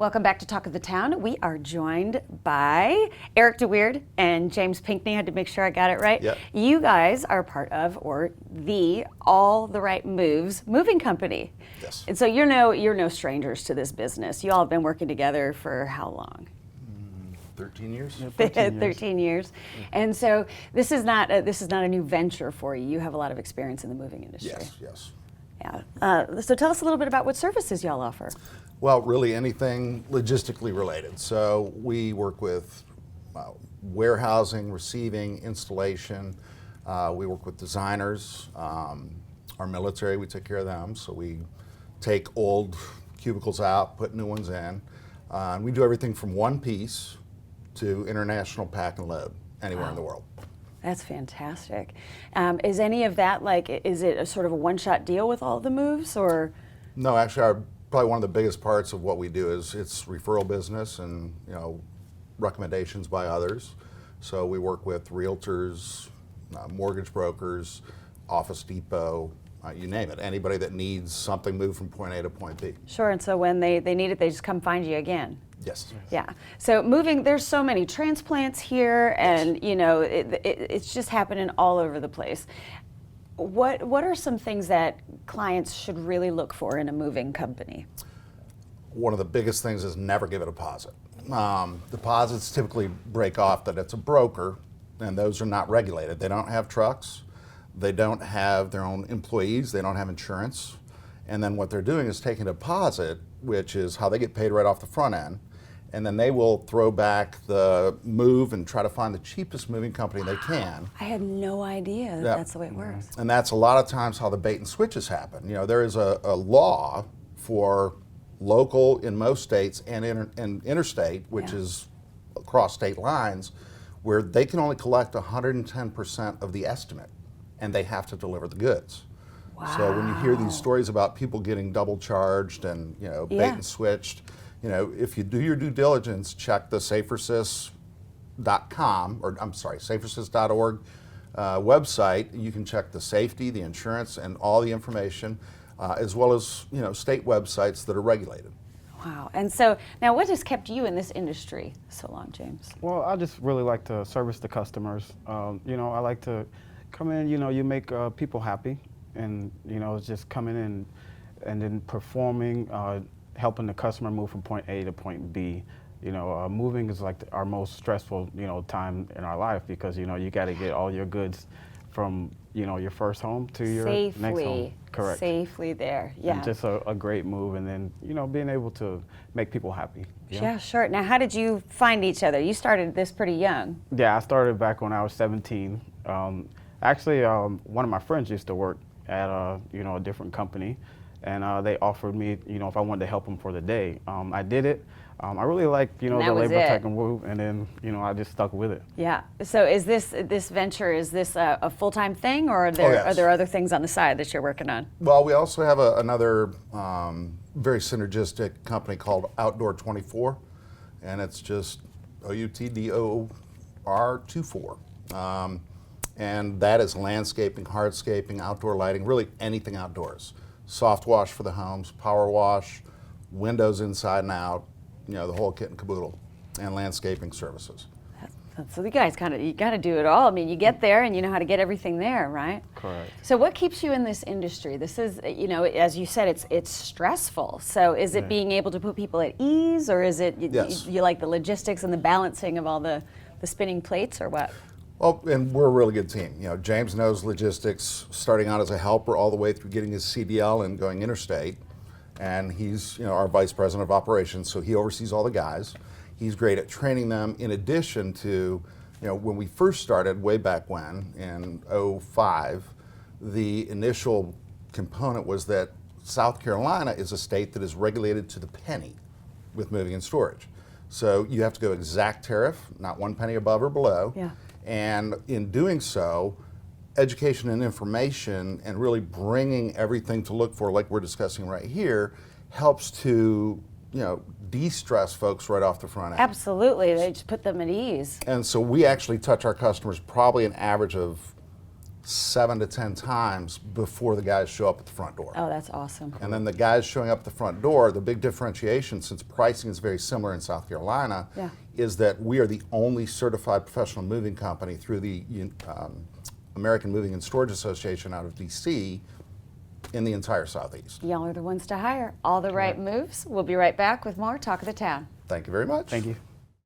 Welcome back to Talk of the Town. We are joined by Eric DeWeerd and James Pinckney. I had to make sure I got it right. Yep. You guys are part of, or the All the Right Mooves moving company. Yes. And so you're no strangers to this business. You all have been working together for how long? 13 years? Yeah, 13 years. And so this is not a new venture for you. You have a lot of experience in the moving industry. Yes, yes. Yeah. So tell us a little bit about what services y'all offer. Well, really anything logistically related. So we work with warehousing, receiving, installation. We work with designers. Our military, we take care of them. So we take old cubicles out, put new ones in. And we do everything from one piece to international pack and load anywhere in the world. That's fantastic. Is any of that is it a sort of a one-shot deal with all the moves, or? No, actually, probably one of the biggest parts of what we do is it's referral business and recommendations by others. So we work with realtors, mortgage brokers, Office Depot, you name it. Anybody that needs something moved from point A to point B. Sure. And so when they need it, they just come find you again. Yes. Yeah. So moving, there's so many transplants here, and it's just happening all over the place. What are some things that clients should really look for in a moving company? One of the biggest things is never give a deposit. Deposits typically break off that it's a broker, and those are not regulated. They don't have trucks. They don't have their own employees. They don't have insurance. And then what they're doing is taking a deposit, which is how they get paid right off the front end. And then they will throw back the move and try to find the cheapest moving company they can. I had no idea that that's the way it works. And that's a lot of times how the bait and switches happen. There is a law for local in most states and interstate, which is across state lines, where they can only collect 110% of the estimate, and they have to deliver the goods. Wow. So when you hear these stories about people getting double charged and bait and switched, if you do your due diligence, check the safersys.com, or I'm sorry, safersys.org website. You can check the safety, the insurance, and all the information, as well as state websites that are regulated. Wow. And so now, what has kept you in this industry so long, James? Well, I just really like to service the customers. I like to come in. You make people happy, and it's just coming in and then performing. Helping the customer move from point A to point B. Moving is like our most stressful, time in our life, because you got to get all your goods from your first home to your next home. Correct. Safely there. Yeah. And just a great move, and then being able to make people happy. Yeah, sure. Now, how did you find each other? You started this pretty young. Yeah, I started back when I was 17. Actually, one of my friends used to work at a different company. And they offered me, if I wanted to help them for the day. I did it. I really liked, the labor tech and move, and then, I just stuck with it. Yeah. So is this venture, is this a full-time thing, or are there other things on the side that you're working on? Well, we also have another very synergistic company called Outdoor 24, and it's just OUTDOR24. And that is landscaping, hardscaping, outdoor lighting, really anything outdoors. Soft wash for the homes, power wash, windows inside and out, the whole kit and caboodle, and landscaping services. So you guys you got to do it all. I mean, you get there and you know how to get everything there, right? Correct. So what keeps you in this industry? This is, as you said, it's stressful. So is it being able to put people at ease, or is it you like the logistics and the balancing of all the spinning plates, or what? Well, and we're a really good team. James knows logistics, starting out as a helper all the way through getting his CDL and going interstate. And he's, our vice president of operations, so he oversees all the guys. He's great at training them. In addition to, when we first started way back when, in 2005, the initial component was that South Carolina is a state that is regulated to the penny with moving and storage. So you have to go exact tariff, not 1 penny above or below. Yeah. And in doing so, education and information and really bringing everything to look for, like we're discussing right here, helps to, de-stress folks right off the front end. Absolutely. They just put them at ease. And so we actually touch our customers probably an average of 7 to 10 times before the guys show up at the front door. Oh, that's awesome. And then the guys showing up at the front door, the big differentiation, since pricing is very similar in South Carolina, Yeah. is that we are the only certified professional moving company through the American Moving and Storage Association out of DC in the entire Southeast. Y'all are the ones to hire. All the right moves. We'll be right back with more Talk of the Town. Thank you very much. Thank you.